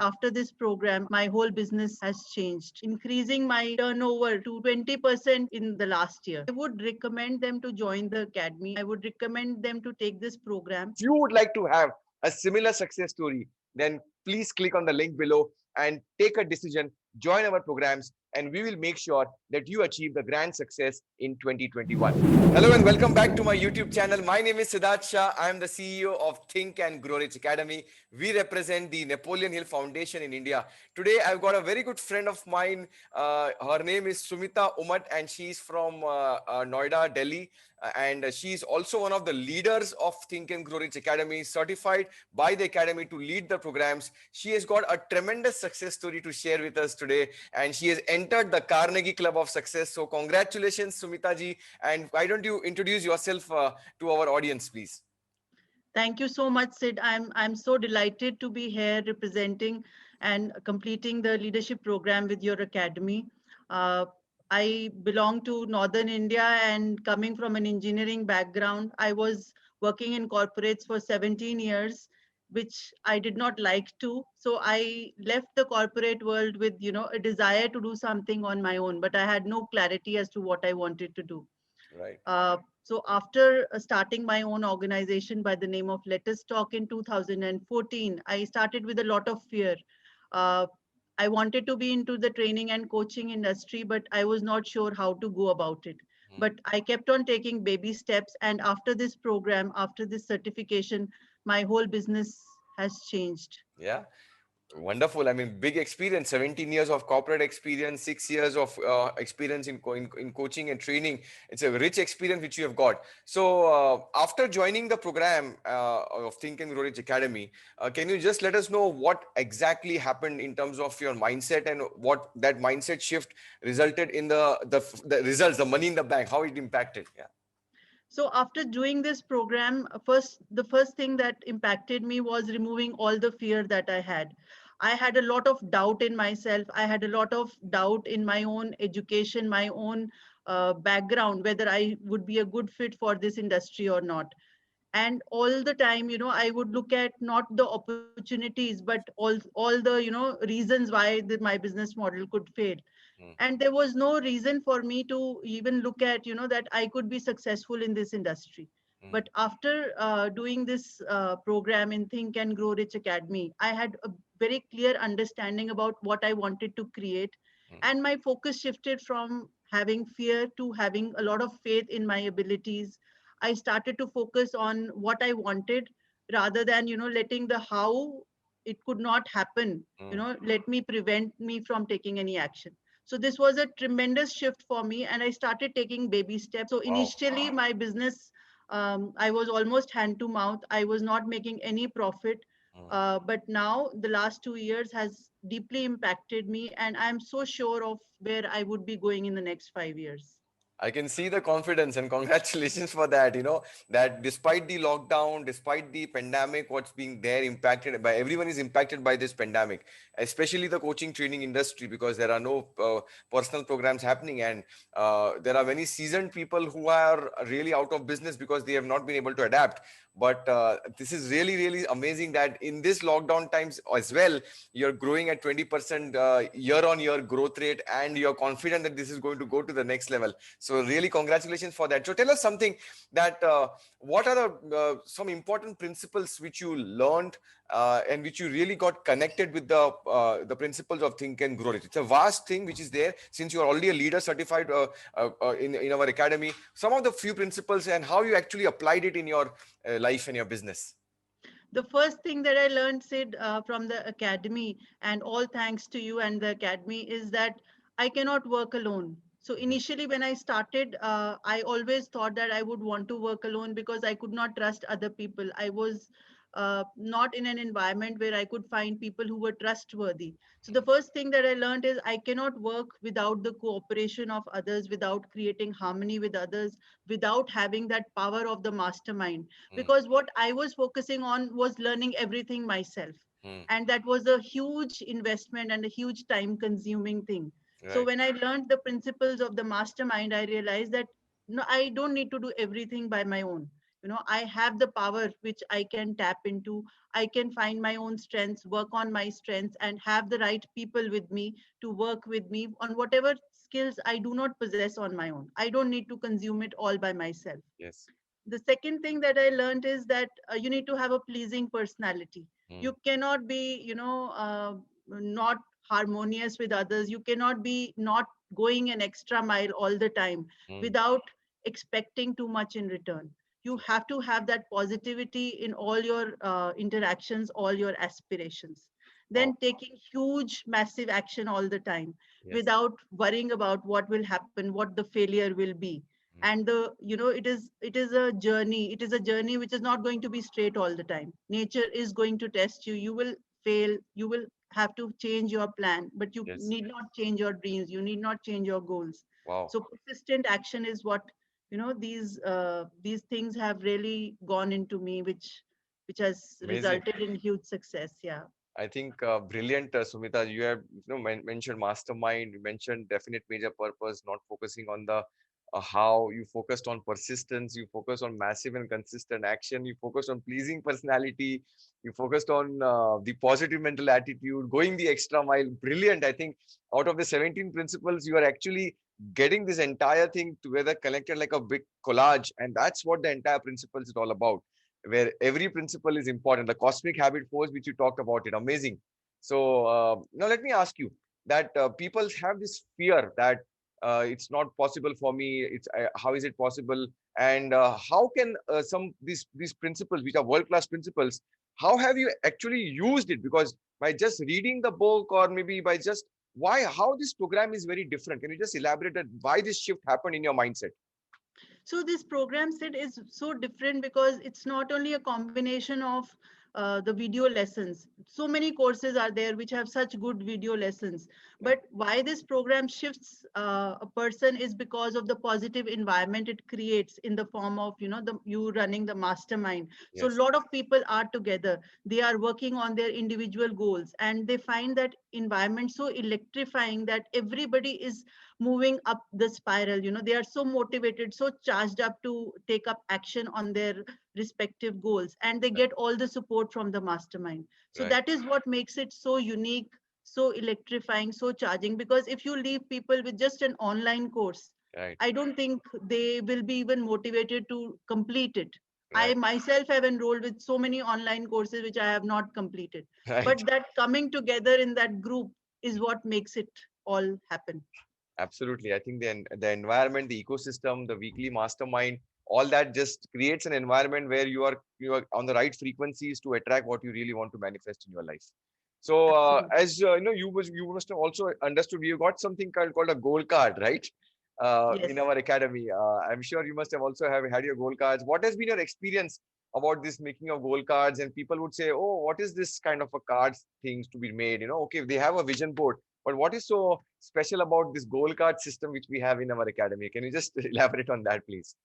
after this program, my whole business has changed, increasing my turnover to 20% in the last year. I would recommend them to join the academy. I would recommend them to take this program. If you would like to have a similar success story, then please click on the link below and take a decision, join our programs, and we will make sure that you achieve the grand success in 2021. Hello and welcome back to my YouTube channel. My name is Siddharth Shah. I am the CEO of Think and Grow Rich Academy. We represent the Napoleon Hill Foundation in India. Today, I've got a very good friend of mine. Her name is Sumita Umat, and she's from Noida, Delhi. And she's also one of the leaders of Think and Grow Rich Academy, certified by the Academy to lead the programs. She has got a tremendous success story to share with us today, and she has entered the Carnegie Club of Success. So congratulations, Sumita ji. And why don't you introduce yourself to our audience, please? Thank you so much, Sid. I'm so delighted to be here representing and completing the leadership program with your academy. Uh, I belong to Northern India, and coming from an engineering background, I was working in corporates for 17 years, which I did not like to. So I left the corporate world with, a desire to do something on my own, but I had no clarity as to what I wanted to do. Right. So after starting my own organization by the name of Let Us Talk in 2014, I started with a lot of fear. Uh, I wanted to be into the training and coaching industry, but I was not sure how to go about it. But I kept on taking baby steps. And after this program, after this certification, my whole business has changed. Yeah. Wonderful. I mean, big experience, 17 years of corporate experience, 6 years of experience in coaching and training. It's a rich experience which you have got. So after joining the program of Think and Grow Rich Academy, can you just let us know what exactly happened in terms of your mindset and what that mindset shift resulted in the results, the money in the bank, how it impacted? Yeah. So after doing this program, the first thing that impacted me was removing all the fear that I had. I had a lot of doubt in myself. I had a lot of doubt in my own education, my own background, whether I would be a good fit for this industry or not. And all the time, I would look at not the opportunities, but all the reasons why my business model could fail. Mm, And there was no reason for me to even look at that I could be successful in this industry. mm, But after doing this program in Think and Grow Rich Academy, I had a very clear understanding about what I wanted to create, mm, and my focus shifted from having fear to having a lot of faith in my abilities. I started to focus on what I wanted rather than letting the how it could not happen mm. let me prevent me from taking any action. So this was a tremendous shift for me, and I started taking baby steps. So Wow. initially, my business, I was almost hand to mouth. I was not making any profit. Mm. But now the last 2 years has deeply impacted me, and I'm so sure of where I would be going in the next 5 years. I can see the confidence and congratulations for that. That despite the lockdown, despite the pandemic, what's being there impacted by everyone is impacted by this pandemic, especially the coaching training industry, because there are no personal programs happening. And there are many seasoned people who are really out of business because they have not been able to adapt. But this is really, really amazing that in this lockdown times as well, you're growing at 20% year on year growth rate, and you're confident that this is going to go to the next level. So really congratulations for that. So tell us something that what are some important principles which you learned and which you really got connected with the principles of Think and Grow Rich. It's a vast thing which is there since you are already a leader certified in our academy. Some of the few principles and how you actually applied it in your life and your business. The first thing that I learned, Sid, from the academy, and all thanks to you and the academy, is that I cannot work alone. So Mhm. initially, when I started, I always thought that I would want to work alone because I could not trust other people. I was not in an environment where I could find people who were trustworthy. So the first thing that I learned is I cannot work without the cooperation of others, without creating harmony with others, without having that power of the mastermind. Mm, Because what I was focusing on was learning everything myself. mm, And that was a huge investment and a huge time consuming thing. So right. when I learned the principles of the mastermind, I realized that no, I don't need to do everything by my own. I have the power which I can tap into. I can find my own strengths, work on my strengths, and have the right people with me to work with me on whatever skills I do not possess on my own. I don't need to consume it all by myself. Yes. The second thing that I learned is that you need to have a pleasing personality. Mm, You cannot be, not harmonious with others. You cannot be not going an extra mile all the time mm. without expecting too much in return. You have to have that positivity in all your interactions, all your aspirations. Wow. Then taking huge, massive action all the time Yes. without worrying about what will happen, what the failure will be. Mm. And it is a journey. It is a journey which is not going to be straight all the time. Nature is going to test you. You will fail. You will have to change your plan, but you Yes. need not change your dreams. You need not change your goals. Wow. So persistent action is what, these things have really gone into me, which has Amazing. resulted in huge success. Yeah. I think brilliant, Sumita. You have mentioned mastermind. You mentioned definite major purpose, not focusing on the how. You focused on persistence. You focused on massive and consistent action. You focused on pleasing personality. You focused on the positive mental attitude, going the extra mile. Brilliant. I think out of the 17 principles, you are actually getting this entire thing together, connected like a big collage, and that's what the entire principles is all about, where every principle is important. The cosmic habit force, which you talked about, it amazing. So now let me ask you that people have this fear that it's not possible for me. It's how is it possible? And how can some these principles, which are world class principles, how have you actually used it? Because by just reading the book, or maybe by just why how this program is very different. Can you just elaborate that why this shift happened in your mindset? So this program, Sid, is so different because it's not only a combination of the video lessons. So many courses are there which have such good video lessons. Yeah. But why this program shifts a person is because of the positive environment it creates in the form of, you running the mastermind. So a Yes. lot of people are together. They are working on their individual goals, and they find that environment so electrifying that everybody is moving up the spiral. They are so motivated, so charged up to take up action on their respective goals, and they get all the support from the mastermind. So Right. that is what makes it so unique, so electrifying, so charging. Because if you leave people with just an online course, Right. I don't think they will be even motivated to complete it. I Right. myself have enrolled with so many online courses which I have not completed, Right. but that coming together in that group is what makes it all happen. Absolutely. I think the environment, the ecosystem, the weekly mastermind, all that just creates an environment where you are on the right frequencies to attract what you really want to manifest in your life. So Absolutely. as you must have also understood you got something called a goal card, right? In Yes. our academy. I'm sure you must have also have had your goal cards. What has been your experience about this making of goal cards? And people would say, oh, what is this kind of a cards things to be made? Okay, they have a vision board, but what is so special about this goal card system which we have in our academy? Can you just elaborate on that, please?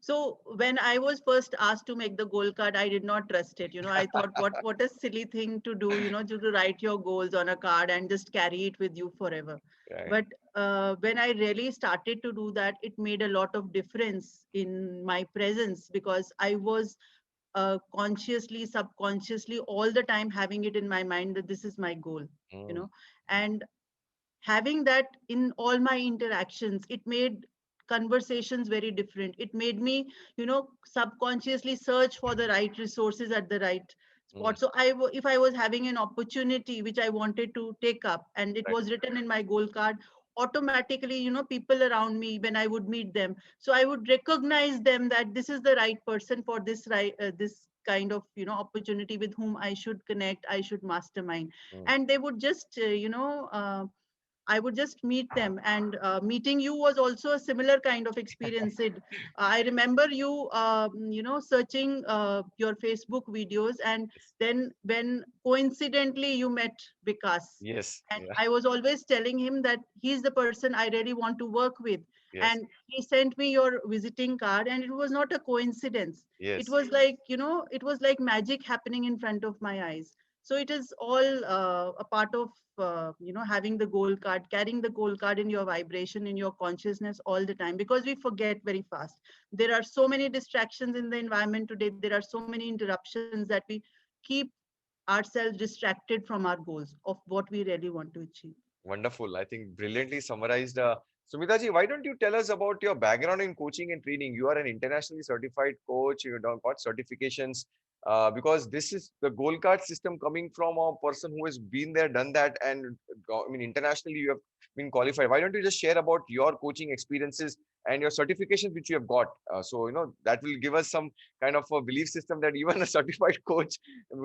So when I was first asked to make the goal card, I did not trust it. I thought, what a silly thing to do, to write your goals on a card and just carry it with you forever. Right. But when I really started to do that, it made a lot of difference in my presence, because I was consciously, subconsciously, all the time having it in my mind that this is my goal, you Mm, know, and having that in all my interactions, it made conversations very different. It made me, subconsciously search for the right resources at the right mm, spot. So if I was having an opportunity which I wanted to take up and it right. was written in my goal card, automatically, people around me, when I would meet them, so I would recognize them that this is the right person for this kind of, opportunity, with whom I should connect, I should mastermind. Mm. And they would just I would just meet them. And meeting you was also a similar kind of experience, Sid. I remember you, searching your Facebook videos, and Yes. then when coincidentally you met Vikas, Yes. and Yeah. I was always telling him that he's the person I really want to work with. Yes. And he sent me your visiting card, and it was not a coincidence. It Yes. was like, it was like magic happening in front of my eyes. So it is all a part of having the gold card, carrying the gold card in your vibration, in your consciousness all the time, because we forget very fast. There are so many distractions in the environment today. There are so many interruptions that we keep ourselves distracted from our goals of what we really want to achieve. Wonderful. I think brilliantly summarized. Sumita ji, why don't you tell us about your background in coaching and training? You are an internationally certified coach. You have got certifications. Because this is the gold card system coming from a person who has been there, done that, and I mean internationally you have been qualified. Why don't you just share about your coaching experiences and your certifications which you have got? So that will give us some kind of a belief system that even a certified coach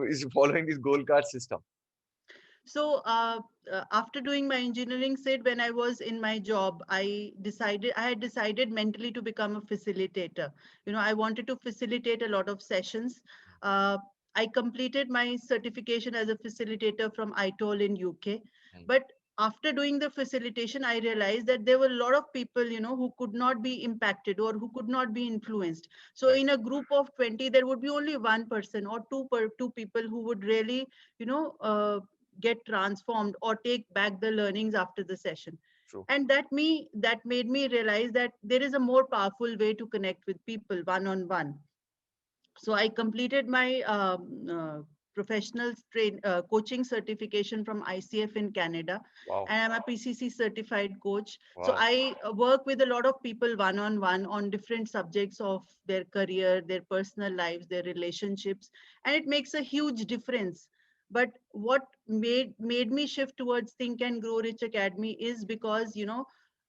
is following this gold card system. So after doing my engineering, said when I was in my job, I had decided mentally to become a facilitator. I wanted to facilitate a lot of sessions. Uh, I completed my certification as a facilitator from ITOL in UK. Hmm. But after doing the facilitation, I realized that there were a lot of people, who could not be impacted or who could not be influenced. So Right. in a group of 20, there would be only one person or two people who would really, you know, uh, get transformed or take back the learnings after the session. True. And that made me realize that there is a more powerful way to connect with people one on one. So I completed my professional coaching certification from ICF in Canada, Wow. and I'm a PCC certified coach. So Wow. I work with a lot of people one on one on different subjects of their career, their personal lives, their relationships, and it makes a huge difference. But what made me shift towards Think and Grow Rich Academy is because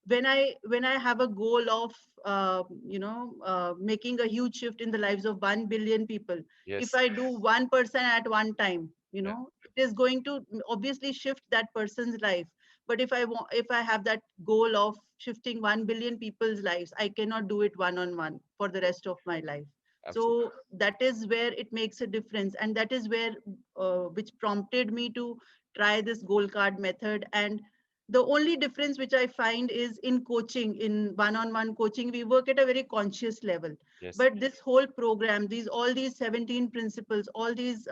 when I have a goal of making a huge shift in the lives of 1 billion people, if Yes. I do 1% at one time, Yeah. it is going to obviously shift that person's life. But if I have that goal of shifting 1 billion people's lives, I cannot do it one on one for the rest of my life. So Absolutely. that is where it makes a difference, and that is where which prompted me to try this gold card method. And the only difference which I find is in coaching, in one-on-one coaching, we work at a very conscious level. Yes. But this whole program, all these 17 principles, all these,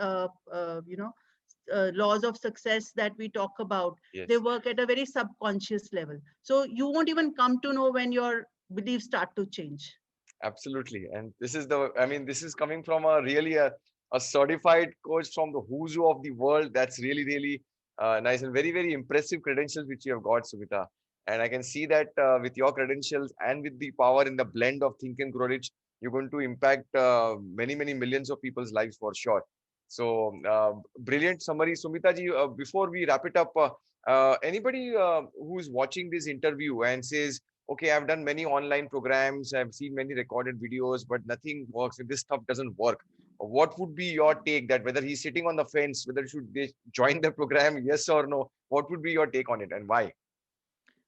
laws of success that we talk about, they Yes. work at a very subconscious level. So you won't even come to know when your beliefs start to change. Absolutely. And this is I mean, this is coming from a certified coach from the who's who of the world. That's really, really nice and very, very impressive credentials which you have got, Sumita. And I can see that with your credentials and with the power in the blend of Think and Grow Rich, you're going to impact many, many millions of people's lives for sure. So, brilliant summary. Sumita ji, before we wrap it up, anybody who's watching this interview and says, okay, I've done many online programs, I've seen many recorded videos, but nothing works. If this stuff doesn't work, what would be your take that whether he's sitting on the fence, whether should they join the program, yes or no? What would be your take on it and why?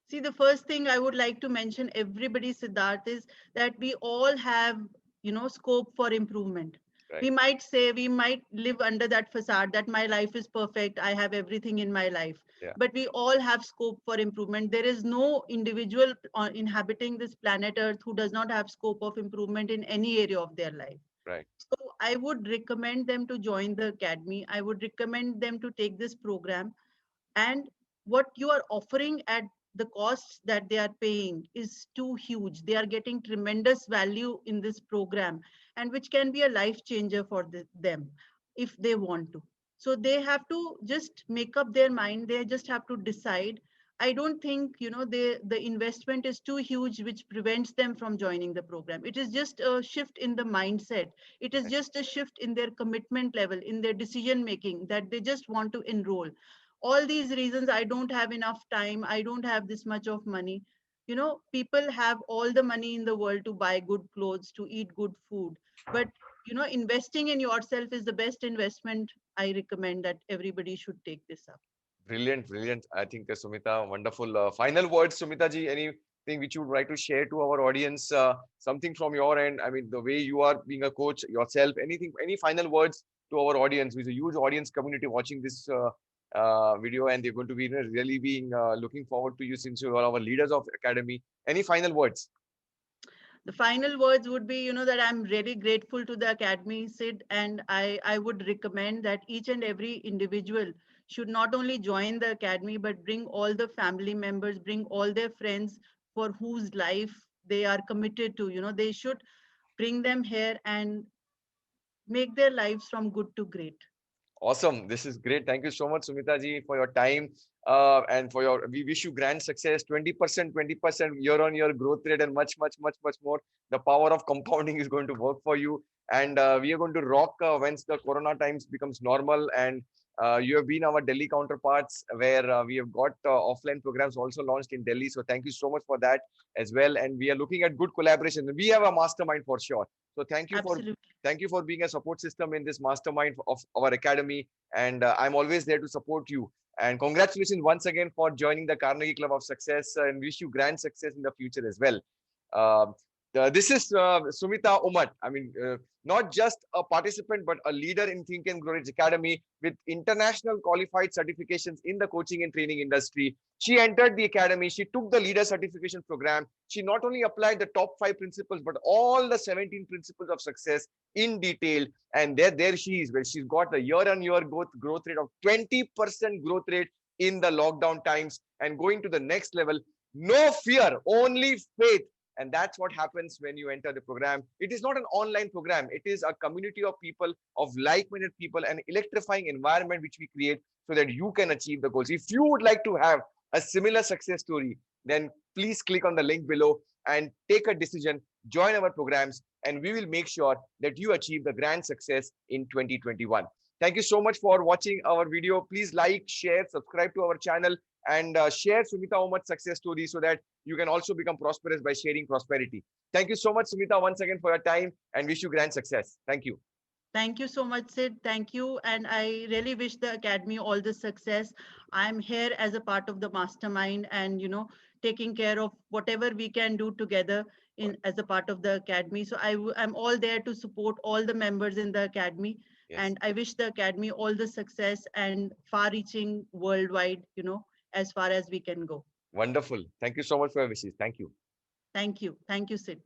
See, the first thing I would like to mention, everybody, Siddharth, is that we all have, scope for improvement. Right. We might live under that facade that my life is perfect, I have everything in my life. Yeah. But we all have scope for improvement. There is no individual inhabiting this planet Earth who does not have scope of improvement in any area of their life. Right. So I would recommend them to join the academy. I would recommend them to take this program. And what you are offering at the costs that they are paying is too huge. They are getting tremendous value in this program, and which can be a life changer for them if they want to. So they have to just make up their mind. They just have to decide. I don't think the investment is too huge which prevents them from joining the program. It is just a shift in the mindset. It is Right. just a shift in their commitment level, in their decision making, that they just want to enroll. All these reasons, I don't have enough time, I don't have this much of money. People have all the money in the world to buy good clothes, to eat good food. But investing in yourself is the best investment. I recommend that everybody should take this up. Brilliant, brilliant. I think Sumita, wonderful. Final words, Sumita ji, anything which you would like to share to our audience, something from your end? I mean, the way you are being a coach yourself, anything, any final words to our audience? There's a huge audience community watching this video, and they're going to be really being looking forward to you since you are our leaders of academy. Any final words? The final words would be, that I'm really grateful to the Academy, Sid, and I would recommend that each and every individual should not only join the Academy, but bring all the family members, bring all their friends for whose life they are committed to. They should bring them here and make their lives from good to great. Awesome. This is great. Thank you so much, Sumita ji, for your time. And for your, we wish you grand success, 20% year on year growth rate, and much, much, much, much more. The power of compounding is going to work for you. And we are going to rock once the Corona times becomes normal. And you have been our Delhi counterparts, where we have got offline programs also launched in Delhi. So thank you so much for that as well. And we are looking at good collaboration. We have a mastermind for sure. So Absolutely. thank you for being a support system in this mastermind of our academy. And I'm always there to support you. And congratulations once again for joining the Carnegie Club of Success, and wish you grand success in the future as well. Uh, this is Sumita Umat. I mean, not just a participant, but a leader in Think and Grow Rich Academy with international qualified certifications in the coaching and training industry. She entered the academy. She took the leader certification program. She not only applied the top 5 principles, but all the 17 principles of success in detail. And there she is, where she's got the year-on-year growth rate of 20% growth rate in the lockdown times, and going to the next level. No fear, only faith. And that's what happens when you enter the program. It is not an online program. It is a community of people, of like-minded people, an electrifying environment which we create so that you can achieve the goals. If you would like to have a similar success story, then please click on the link below and take a decision, join our programs, and we will make sure that you achieve the grand success in 2021. Thank you so much for watching our video. Please like, share, subscribe to our channel, and share Sumita Umat's success story so that you can also become prosperous by sharing prosperity. Thank you so much, Sumita, once again for your time, and wish you grand success. Thank you. Thank you so much, Sid. Thank you. And I really wish the Academy all the success. I'm here as a part of the mastermind and, taking care of whatever we can do together as a part of the Academy. So I'm all there to support all the members in the Academy. Yes. And I wish the Academy all the success and far reaching worldwide, as far as we can go. Wonderful. Thank you so much for your wishes. Thank you. Thank you. Thank you, Sid.